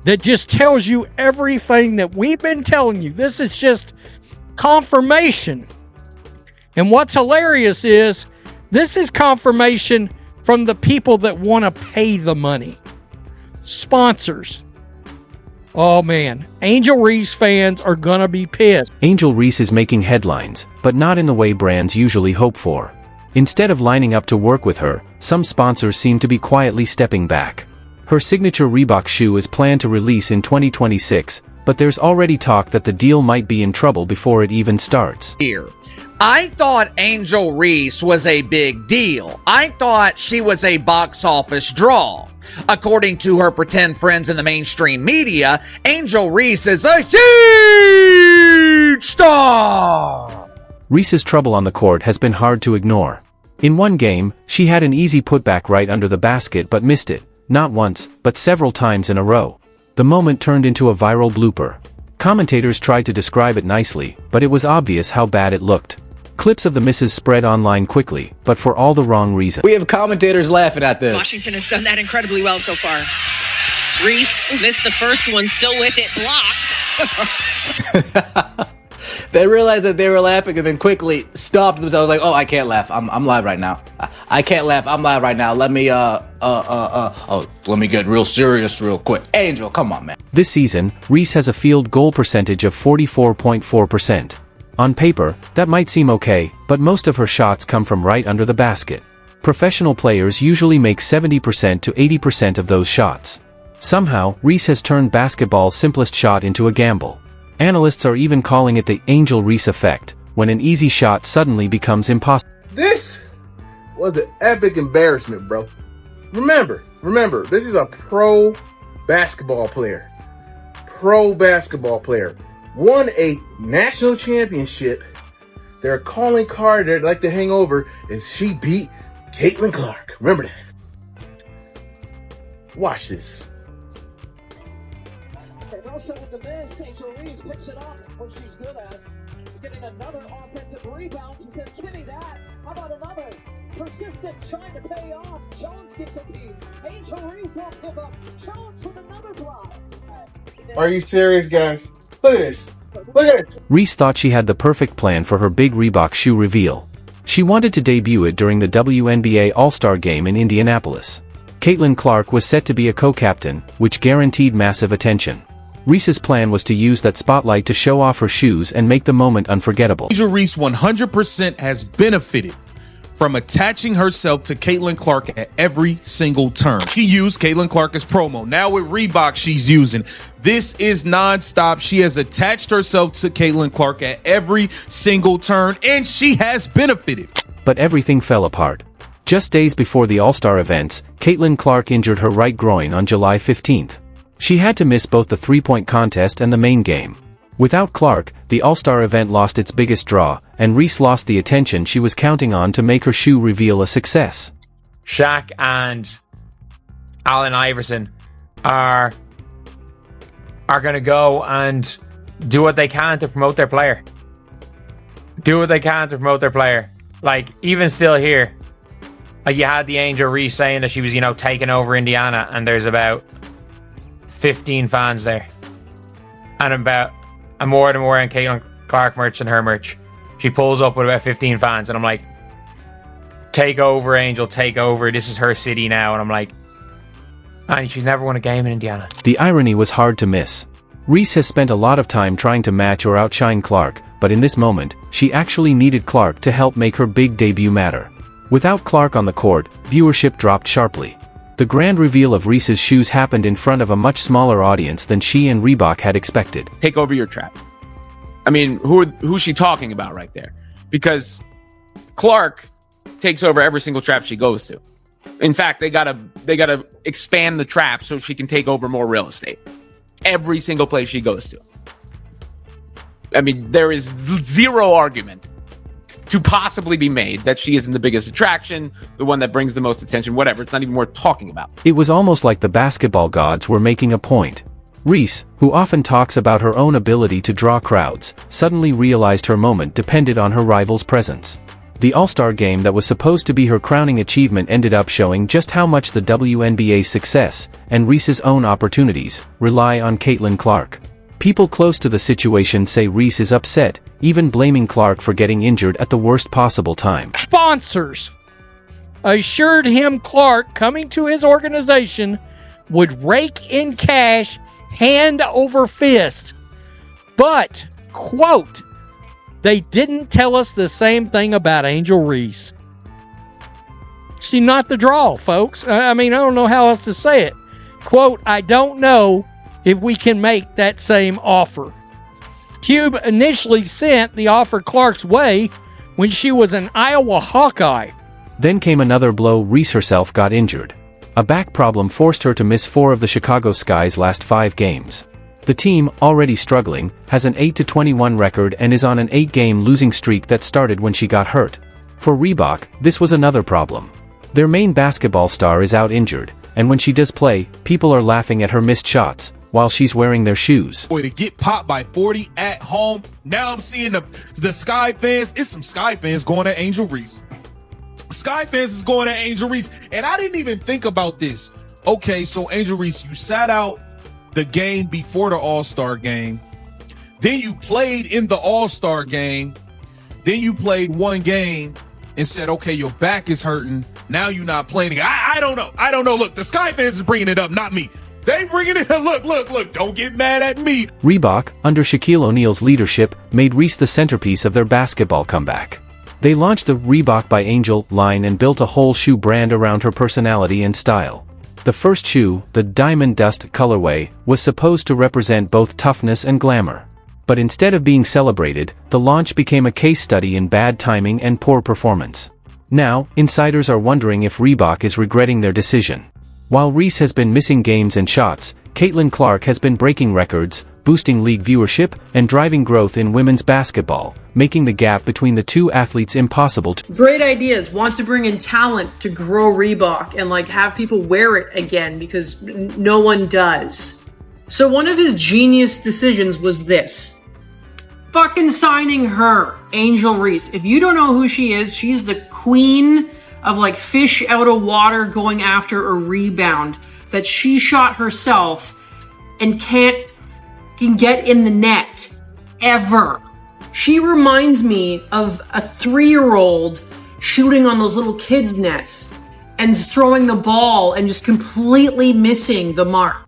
that just tells you everything that we've been telling you. This is just confirmation. And what's hilarious is this is confirmation from the people that want to pay the money. Sponsors. Oh man, Angel Reese fans are gonna be pissed. Angel Reese is making headlines, but not in the way brands usually hope for. Instead of lining up to work with her, some sponsors seem to be quietly stepping back. Her signature Reebok shoe is planned to release in 2026, but there's already talk that the deal might be in trouble before it even starts. Here. I thought Angel Reese was a big deal. I thought she was a box office draw. According to her pretend friends in the mainstream media, Angel Reese is a huge star! Reese's trouble on the court has been hard to ignore. In one game, she had an easy putback right under the basket but missed it, not once, but several times in a row. The moment turned into a viral blooper. Commentators tried to describe it nicely, but it was obvious how bad it looked. Clips of the misses spread online quickly, but for all the wrong reasons. We have commentators laughing at this. Washington has done that incredibly well so far. Reese missed the first one, still with it blocked. They realized that they were laughing and then quickly stopped themselves. Like, oh, I can't laugh. I'm live right now. I can't laugh. I'm live right now. Let me let me get real serious real quick. Angel, come on, man. This season, Reese has a field goal percentage of 44.4%. On paper, that might seem okay, but most of her shots come from right under the basket. Professional players usually make 70% to 80% of those shots. Somehow, Reese has turned basketball's simplest shot into a gamble. Analysts are even calling it the Angel Reese effect, when an easy shot suddenly becomes impossible. This was an epic embarrassment, bro. Remember, this is a pro basketball player. Won a national championship. Their calling card they'd like to hang over is she beat Caitlin Clark. Remember that. Watch this. And also with the miss, Angel Reese picks it up when she's good at it. Getting another offensive rebound. She says, give me that. How about another? Persistence trying to pay off. Jones gets a piece. Angel Reese won't give up. Jones with another block. Are you serious, guys? Look at this. Look at it. Reese thought she had the perfect plan for her big Reebok shoe reveal. She wanted to debut it during the WNBA All-Star Game in Indianapolis. Caitlin Clark was set to be a co-captain, which guaranteed massive attention. Reese's plan was to use that spotlight to show off her shoes and make the moment unforgettable. Angel Reese 100% has benefited from attaching herself to Caitlin Clark at every single turn. She used Caitlin Clark as promo. Now with Reebok, she's using. This is nonstop. She has attached herself to Caitlin Clark at every single turn, and she has benefited. But everything fell apart. Just days before the All-Star events, Caitlin Clark injured her right groin on July 15th. She had to miss both the three-point contest and the main game. Without Clark, the All-Star event lost its biggest draw, and Reese lost the attention she was counting on to make her shoe reveal a success. Shaq and Allen Iverson are going to go and do what they can to promote their player. Like, even still here, you had the Angel Reese saying that she was, taking over Indiana, and there's about 15 fans there. And more than wearing Caitlin Clark merch than her merch. She pulls up with about 15 fans, and I'm like, take over, Angel, take over. This is her city now. And I'm like, and she's never won a game in Indiana. The irony was hard to miss. Reese has spent a lot of time trying to match or outshine Clark, but in this moment, she actually needed Clark to help make her big debut matter. Without Clark on the court, viewership dropped sharply. The grand reveal of Reese's shoes happened in front of a much smaller audience than she and Reebok had expected. Take over your trap. I mean, who's she talking about right there? Because Clark takes over every single trap she goes to. In fact, they gotta expand the trap so she can take over more real estate. Every single place she goes to. I mean, there is zero argument to possibly be made that she isn't the biggest attraction, the one that brings the most attention, whatever. It's not even worth talking about. It was almost like the basketball gods were making a point. Reese, who often talks about her own ability to draw crowds, suddenly realized her moment depended on her rival's presence. The All-Star game that was supposed to be her crowning achievement ended up showing just how much the WNBA's success, and Reese's own opportunities, rely on Caitlin Clark. People close to the situation say Reese is upset, even blaming Clark for getting injured at the worst possible time. Sponsors assured him Clark coming to his organization would rake in cash hand over fist. But, quote, they didn't tell us the same thing about Angel Reese. She's not the draw, folks. I mean, I don't know how else to say it. Quote, I don't know if we can make that same offer. Cube initially sent the offer Clark's way when she was an Iowa Hawkeye. Then came another blow. Reese herself got injured. A back problem forced her to miss 4 of the Chicago Sky's last 5 games. The team, already struggling, has an 8-21 record and is on an 8-game losing streak that started when she got hurt. For Reebok, this was another problem. Their main basketball star is out injured, and when she does play, people are laughing at her missed shots, while she's wearing their shoes. Boy, to get popped by 40 at home, now I'm seeing the Sky fans. It's some Sky fans going at Angel Reese. Sky fans is going at Angel Reese, and I didn't even think about this. Okay, so Angel Reese, you sat out the game before the All-Star game. Then you played in the All-Star game. Then you played 1 game and said, okay, your back is hurting. Now you're not playing again. I don't know. Look, the Sky fans is bringing it up, not me. They bringing it up. Look. Don't get mad at me. Reebok, under Shaquille O'Neal's leadership, made Reese the centerpiece of their basketball comeback. They launched the Reebok by Angel line and built a whole shoe brand around her personality and style. The first shoe, the Diamond Dust colorway, was supposed to represent both toughness and glamour. But instead of being celebrated, the launch became a case study in bad timing and poor performance. Now, insiders are wondering if Reebok is regretting their decision. While Reese has been missing games and shots, Caitlin Clark has been breaking records, boosting league viewership, and driving growth in women's basketball, making the gap between the two athletes impossible to... Great ideas. Wants to bring in talent to grow Reebok and have people wear it again because no one does. So one of his genius decisions was this. Fucking signing her, Angel Reese. If you don't know who she is, she's the queen of fish out of water going after a rebound that she shot herself and can get in the net ever. She reminds me of a 3-year-old shooting on those little kids' nets and throwing the ball and just completely missing the mark.